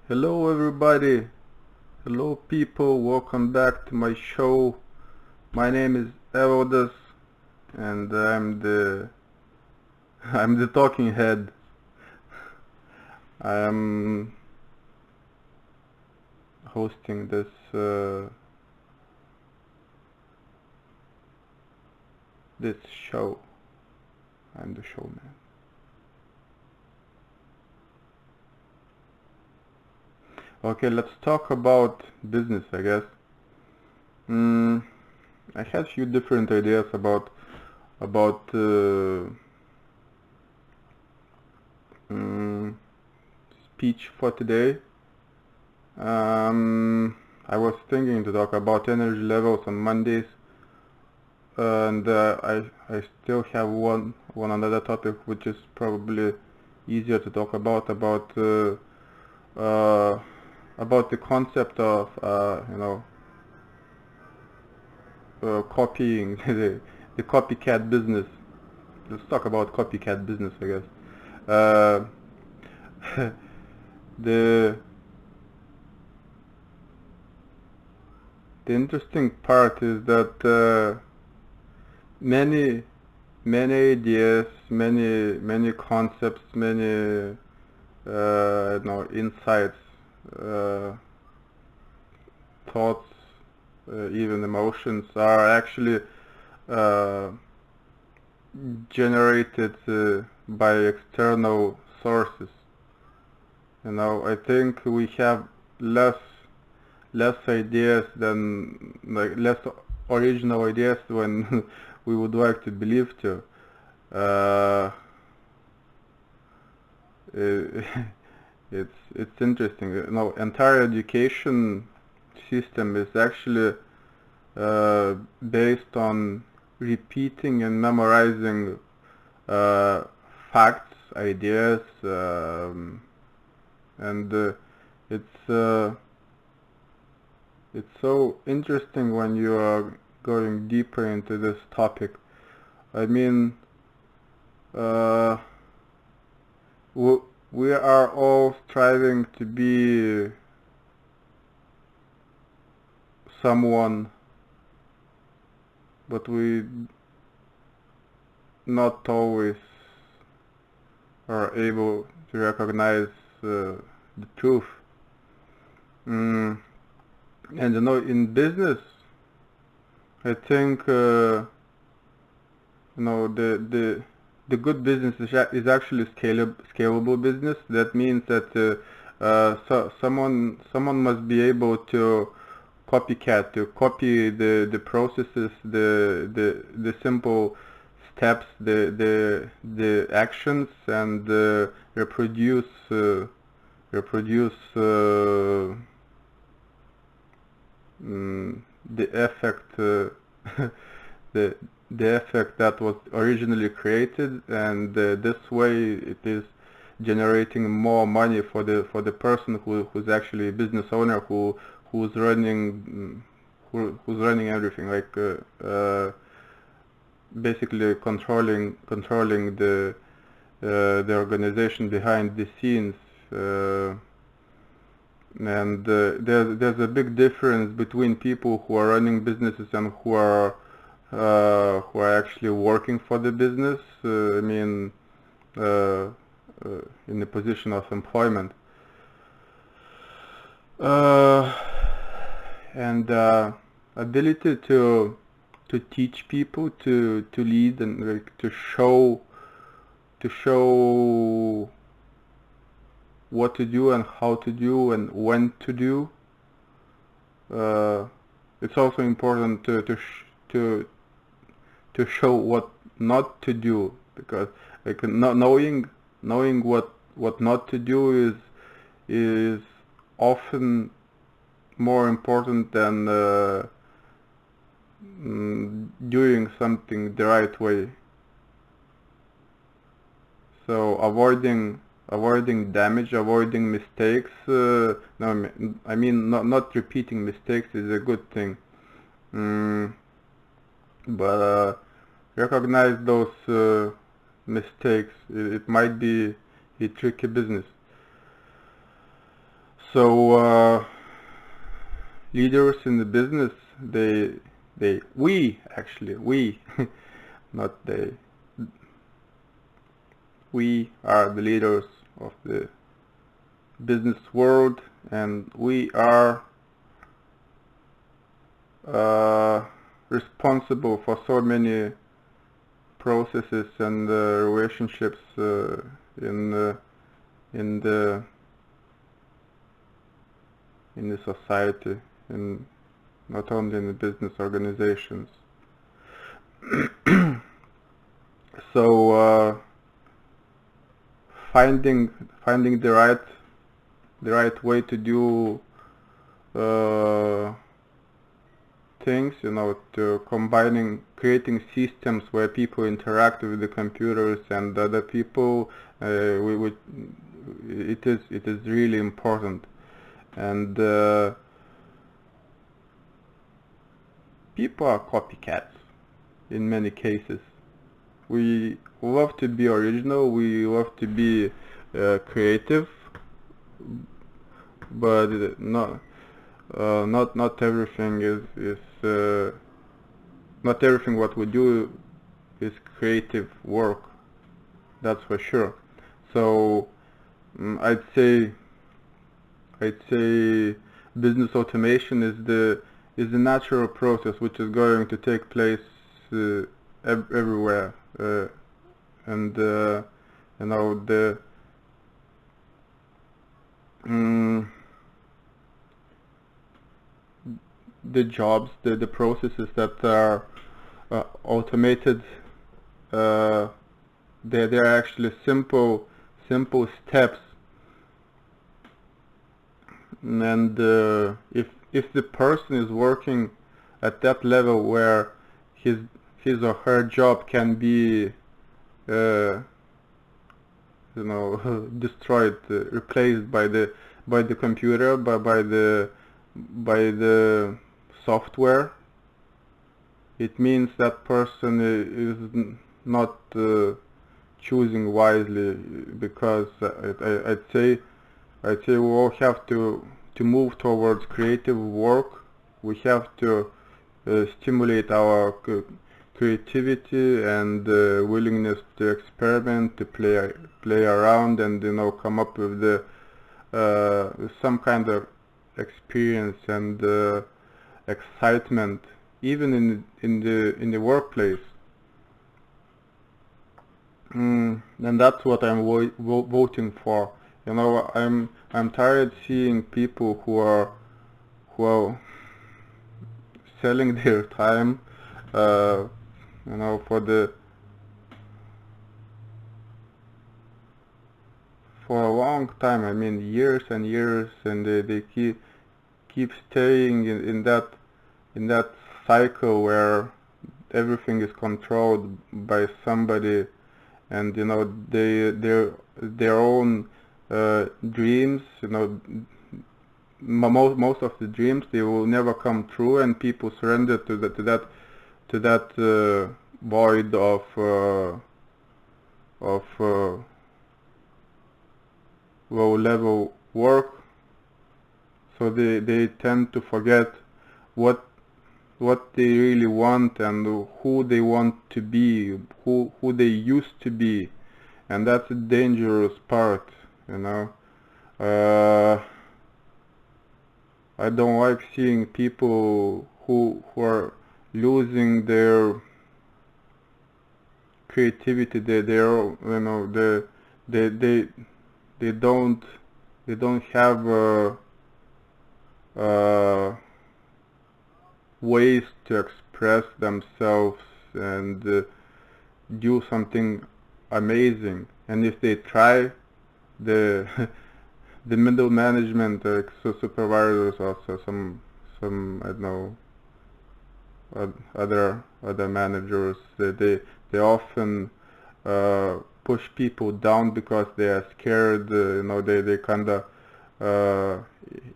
Hello everybody, hello people, welcome back to my show. My name is Evodas and I'm the talking head. I am hosting this show. I'm the showman. Okay, let's talk about business, I guess. I had few different ideas about mm, speech for today. I was thinking to talk about energy levels on Mondays, and I still have one another topic which is probably easier to talk uh, about the concept of copying the copycat business. Let's talk about copycat business, I guess. Uh, the the interesting part is that many ideas, many concepts, many insights, uh, thoughts, even emotions are actually uh, generated by external sources. I think we have less ideas than less original ideas when we would like to believe to. Uh, it's interesting. Entire education system is actually based on repeating and memorizing uh, facts, ideas, and it's so interesting when you are going deeper into this topic. I mean, uh, we are all striving to be someone, but we not always are able to recognize the truth. And in business, I think the good business is actually scalable business. That means that someone must be able to copy the processes, the simple steps, the actions, and reproduce the effect the the effect that was originally created, and this way it is generating more money for the person who's actually a business owner, who's running who's running everything, like basically controlling the organization behind the scenes. And there's a big difference between people who are running businesses and who are actually working for the business. In the position of employment. And ability to teach people, to lead, and to show what to do and how to do and when to do. It's also important to show what not to do, because like not knowing what not to do is often more important than doing something the right way. So avoiding damage, avoiding mistakes. No, I mean not repeating mistakes is a good thing. But recognize those mistakes. It might be a tricky business. So leaders in the business, we not they, we are the leaders of the business world, and we are responsible for so many processes and relationships in in the in the society, in not only in the business organizations. So finding the right way to do things, to creating systems where people interact with the computers and other people, it is really important. And people are copycats in many cases. We love to be original, we love to be creative, but not everything not everything what we do is creative work. That's for sure. So I'd say business automation is the natural process which is going to take place everywhere, and the the jobs, the processes that are automated, they're actually simple steps. And if the person is working at that level where his or her job can be destroyed, replaced by the computer, by the software, it means that person is not choosing wisely, because I'd say we all have to move towards creative work. We have to stimulate our creativity and willingness to experiment, to play around, and come up with some kind of experience and excitement, even in the workplace. And that's what I'm voting for. I'm tired seeing people who are selling their time for a long time. I mean, years and years, and they keep staying in that cycle where everything is controlled by somebody, and their own dreams, most of the dreams, they will never come true, and people surrender to that void of low level work. So they tend to forget what they really want and who they want to be, who they used to be. And that's a dangerous part, I don't like seeing people who are losing their creativity. They don't have ways to express themselves and do something amazing. And if they try, the the middle management, supervisors, also some I don't know, other managers, they often push people down because they are scared. They kind of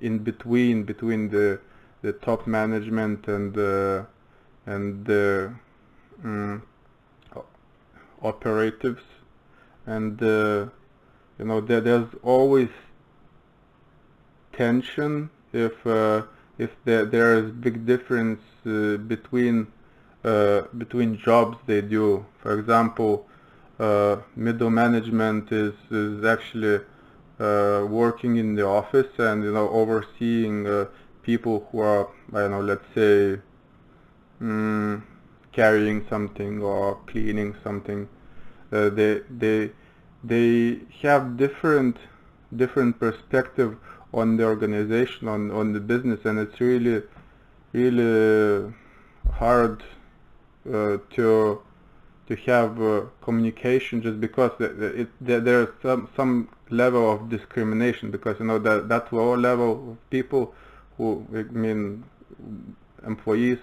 in between the top management and the operatives, and there's always tension if there is big difference between jobs they do. For example, middle management is actually working in the office and overseeing people who are, I don't know, let's say carrying something or cleaning something. They have different perspective on the organization, on the business, and it's really hard to have communication, just because there's some level of discrimination, because that lower level of people who, I mean, employees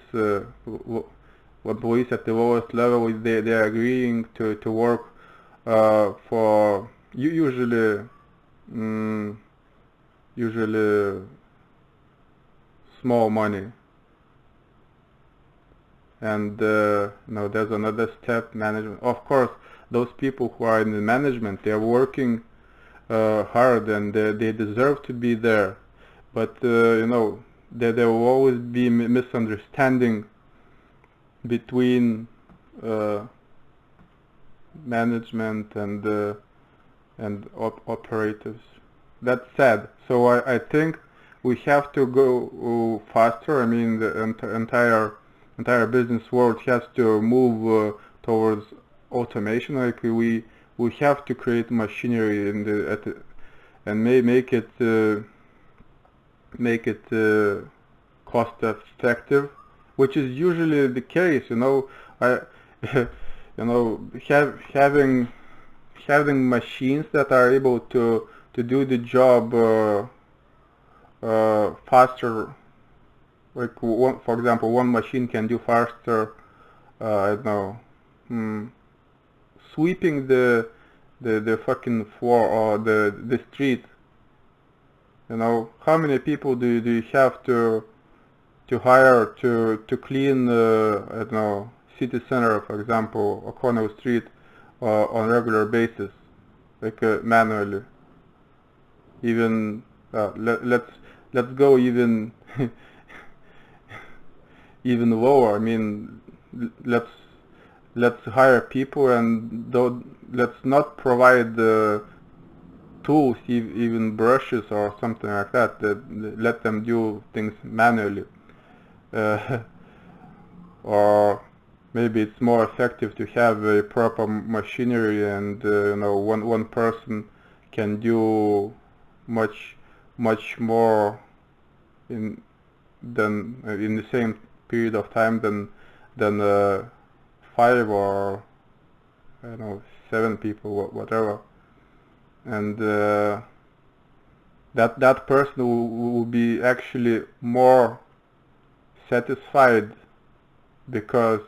employees at the lowest level, they are agreeing to work for usually small money. And there's another step, management. Of course, those people who are in the management, they are working hard, and they deserve to be there. But there will always be misunderstanding between management and operatives. That's sad. So I think we have to go faster. I mean, the entire business world has to move towards automation. Like we have to create machinery and make it cost effective, which is usually the case. I having machines that are able to do the job faster. Like for example, one machine can do faster. I don't know, sweeping the fucking floor or the street. How many people do you have to hire to clean I don't know, city center, for example, O'Connell Street on regular basis, like manually? Even let's go even even lower. I mean, let's hire people, and let's not provide the tools, even brushes or something like that. Let them do things manually. Or maybe it's more effective to have a proper machinery, and one person can do much more in the same period of time than 5 or I don't know, 7 people, whatever. And that person will be actually more satisfied, because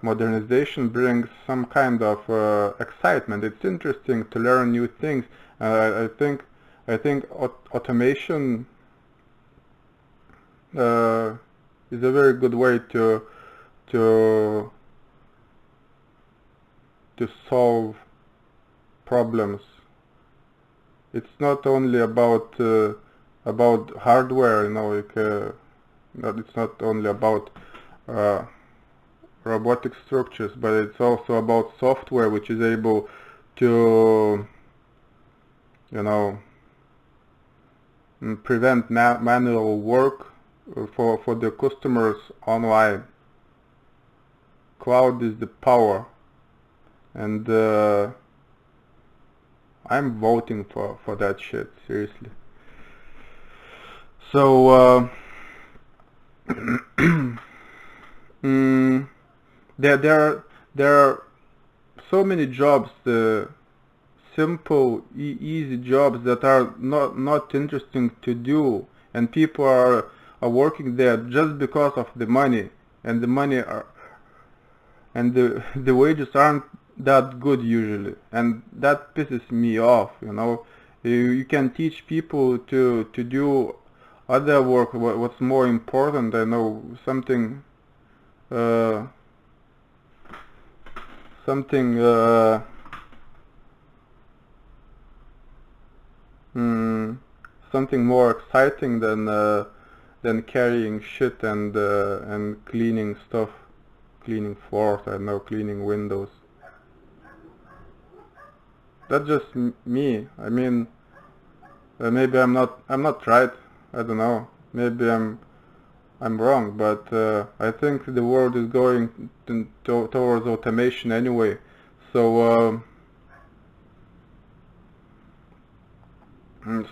modernization brings some kind of excitement. It's interesting to learn new things. I think automation is a very good way to solve problems. It's not only about hardware, it's not only about robotic structures, but it's also about software, which is able to prevent manual work for the customers online. Cloud is the power, and I'm voting for that shit, seriously. So there are so many jobs, simple, easy jobs that are not interesting to do, and people are working there just because of the money, and the wages aren't that good usually, and that pisses me off. You can teach people to do other work. What's more important? I know something something more exciting than carrying shit and cleaning stuff, cleaning floors, I don't know, cleaning windows. That's just me. I mean, maybe I'm not right. I don't know. Maybe I'm wrong, but I think the world is going towards automation anyway. So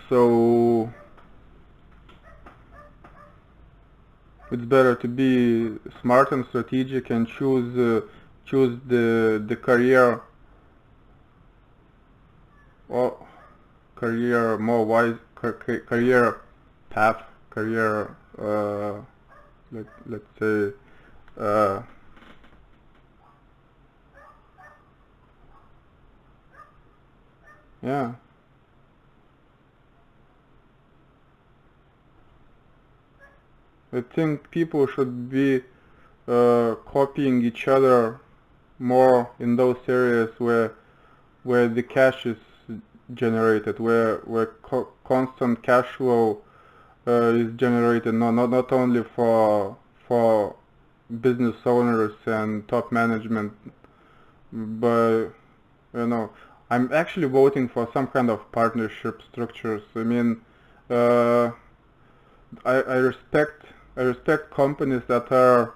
so it's better to be smart and strategic and choose the career or career more wise career path, career let's say yeah. I think people should be copying each other more in those areas where the cash is generated, where constant cash flow is generated, not only for business owners and top management, but you know, I'm actually voting for some kind of partnership structures. I mean, I respect companies that are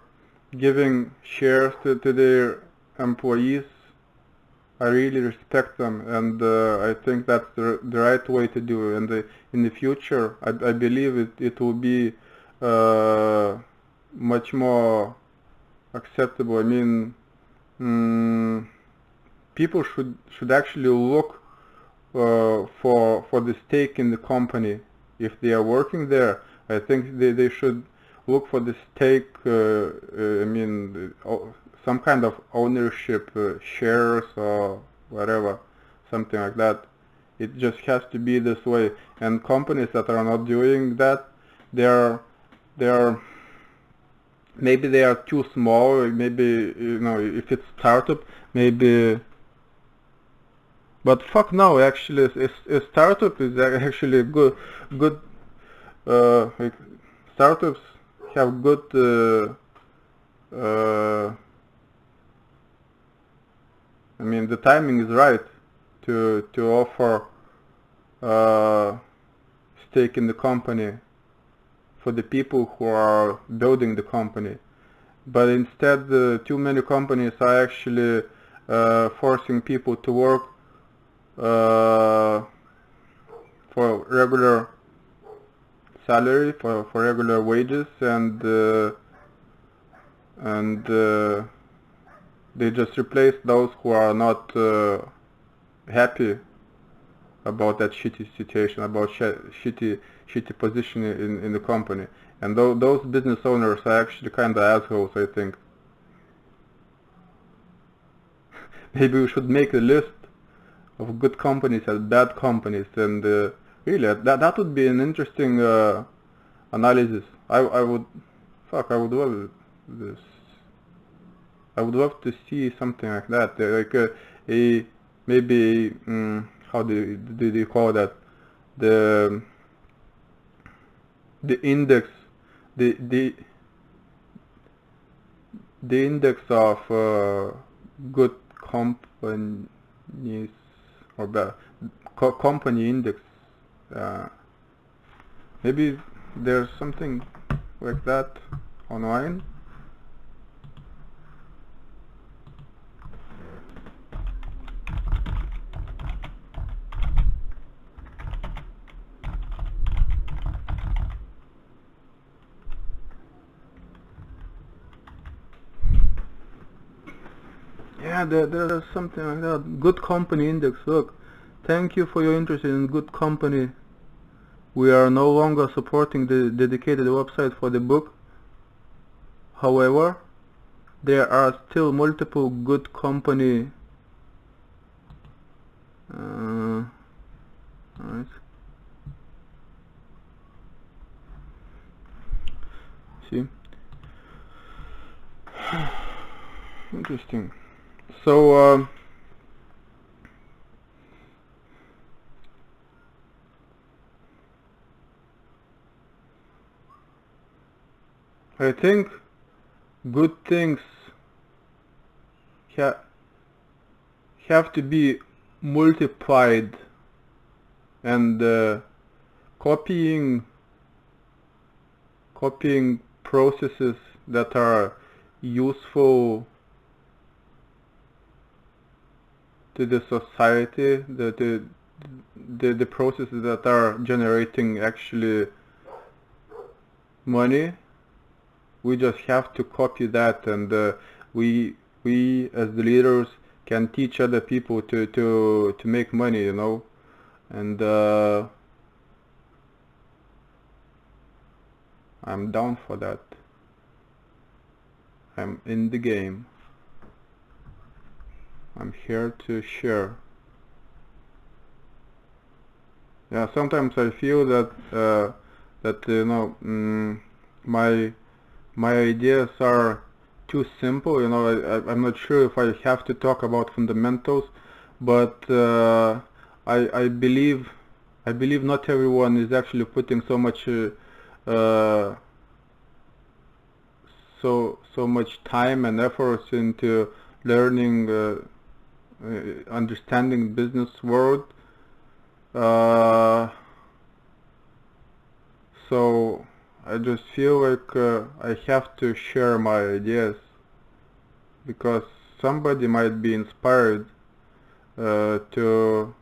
giving shares to their employees. I really respect them, and I think that's the right way to do it. And in the future, I believe it will be much more acceptable. I mean, people should actually look for the stake in the company. If they are working there, I think they should look for the stake. I mean, some kind of ownership, shares or whatever, something like that. It just has to be this way. And companies that are not doing that, they're maybe they are too small. Maybe, you know, if it's startup, maybe. But fuck no, actually, a startup is actually good. Like, startups have good. I mean, the timing is right to offer stake in the company for the people who are building the company. But instead, too many companies are actually forcing people to work for regular salary, for regular wages, and they just replace those who are not happy about that shitty situation, about shitty position in the company. And those business owners are actually kind of assholes, I think. Maybe we should make a list of good companies and bad companies, and really, that would be an interesting analysis. I would love this. I would love to see something like that, like a maybe how do you call that, the index, the index of good companies, or bad company index. Maybe there's something like that online. Yeah, there's something like that. Good company index. Look, thank you for your interest in good company. We are no longer supporting the dedicated website for the book. However, there are still multiple good company. Alright. See? Interesting. So, I think good things ha have to be multiplied, and copying processes that are useful to the society, the processes that are generating actually money. We just have to copy that, and we as the leaders can teach other people to make money, you know. And I'm down for that. I'm in the game. I'm here to share. Yeah, sometimes I feel that you know, my ideas are too simple. You know, I'm not sure if I have to talk about fundamentals, but I believe not everyone is actually putting so much so much time and efforts into learning, understanding business world. So I just feel like I have to share my ideas, because somebody might be inspired to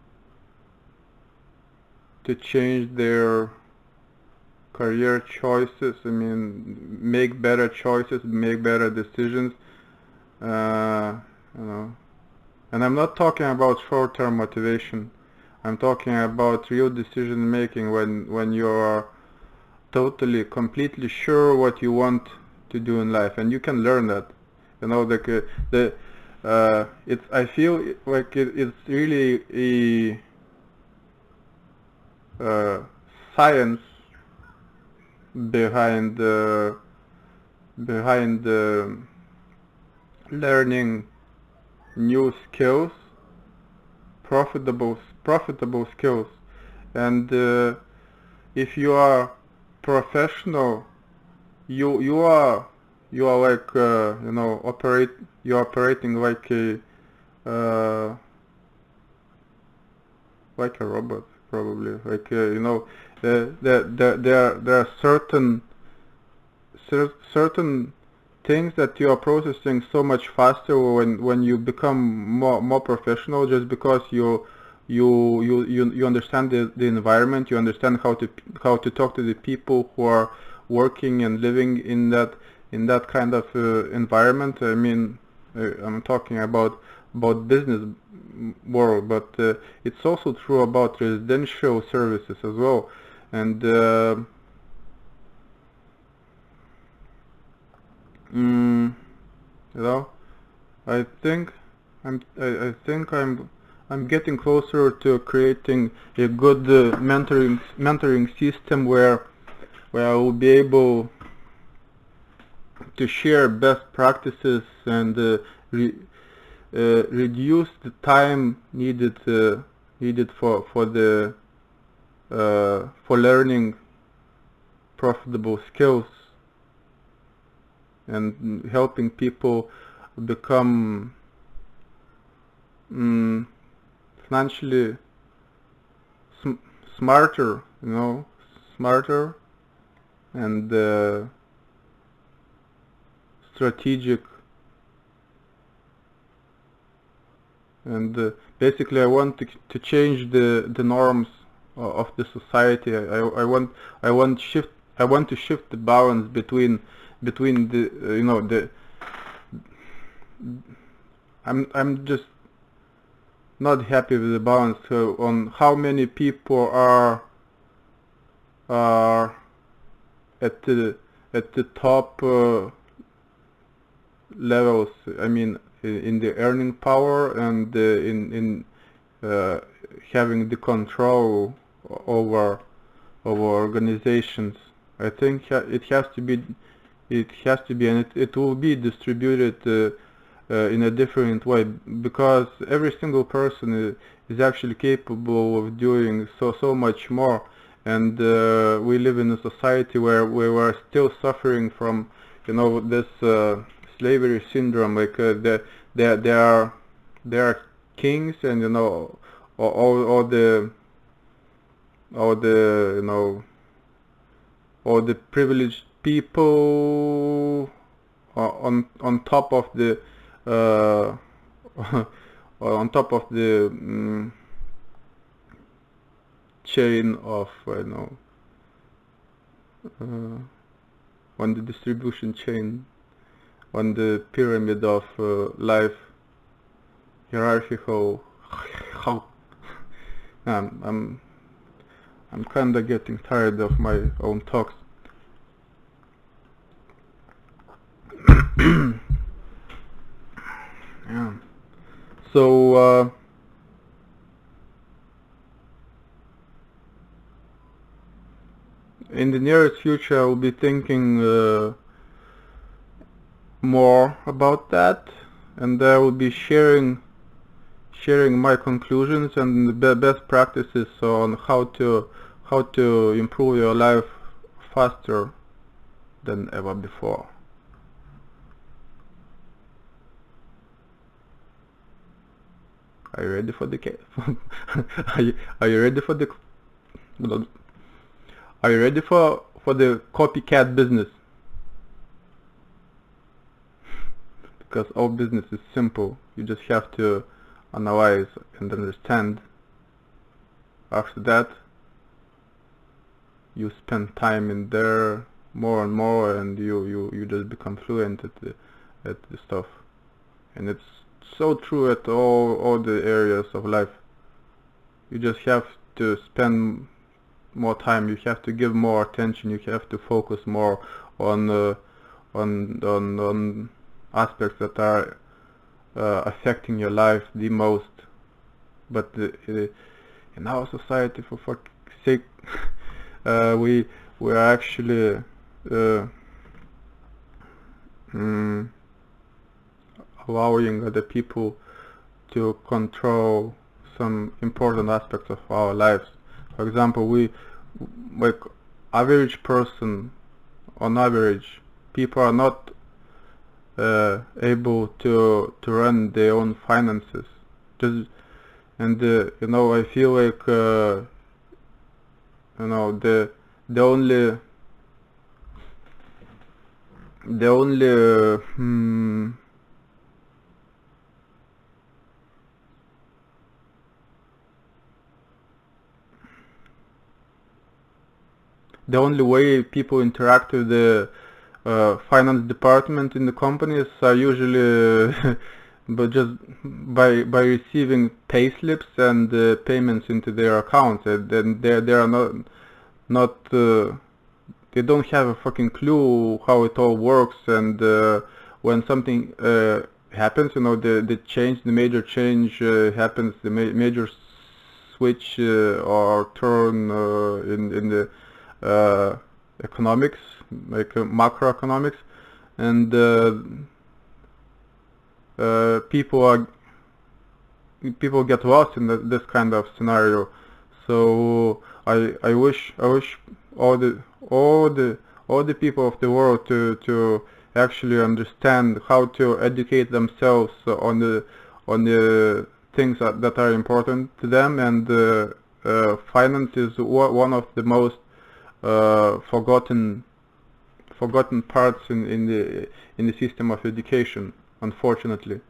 change their career choices. I mean, make better choices, make better decisions. You know, and I'm not talking about short-term motivation. I'm talking about real decision making when you are totally, completely sure what you want to do in life, and you can learn that. You know, it's. I feel like it's really a science behind learning new skills, profitable skills, and if you are professional, you are like you know, you're operating like a robot, probably, like you know, there are certain things that you are processing so much faster when you become more professional, just because you understand the environment, you understand how to talk to the people who are working and living in that kind of environment. I mean, I'm talking about business world, but it's also true about residential services as well. And you know, I think I'm getting closer to creating a good mentoring system where I will be able to share best practices and reduce the time needed for learning profitable skills, and helping people become financially smarter, you know, smarter and strategic. And basically I want to change the norms of the society. I want to shift the balance between the you know, the I'm just not happy with the balance on how many people are at the top levels. I mean, in the earning power, and in having the control over organizations. I think it has to be, and it will be distributed in a different way, because every single person is actually capable of doing so much more. And we live in a society where we are still suffering from this slavery syndrome, like there are kings, and all the all the privileged people on top of the on top of the chain of on the distribution chain, on the pyramid of life, hierarchical. How I'm kinda getting tired of my own talks. Yeah. So in the nearest future, I will be thinking more about that, and I will be sharing my conclusions and the best practices on how to improve your life faster than ever before. Are you ready for the are you ready for the are you ready for the copycat business? Because all business is simple. You just have to analyze and understand. After that, you spend time in there more and more, and you just become fluent at the stuff. And it's so true at all the areas of life. You just have to spend more time. You have to give more attention. You have to focus more on aspects that are affecting your life the most. But in our society, for fuck's sake, we're actually allowing other people to control some important aspects of our lives. For example, like average person, on average, people are not able to run their own finances. And I feel like the only the only way people interact with the finance department in the companies are usually but just by receiving pay slips and payments into their accounts. And then they are not they don't have a fucking clue how it all works. And when something happens, the major change happens, the major switch or turn in the economics, like macroeconomics, and people get lost in this kind of scenario. So I wish all the people of the world to actually understand how to educate themselves on the things that are important to them. And finance is one of the most forgotten parts in the system of education, unfortunately.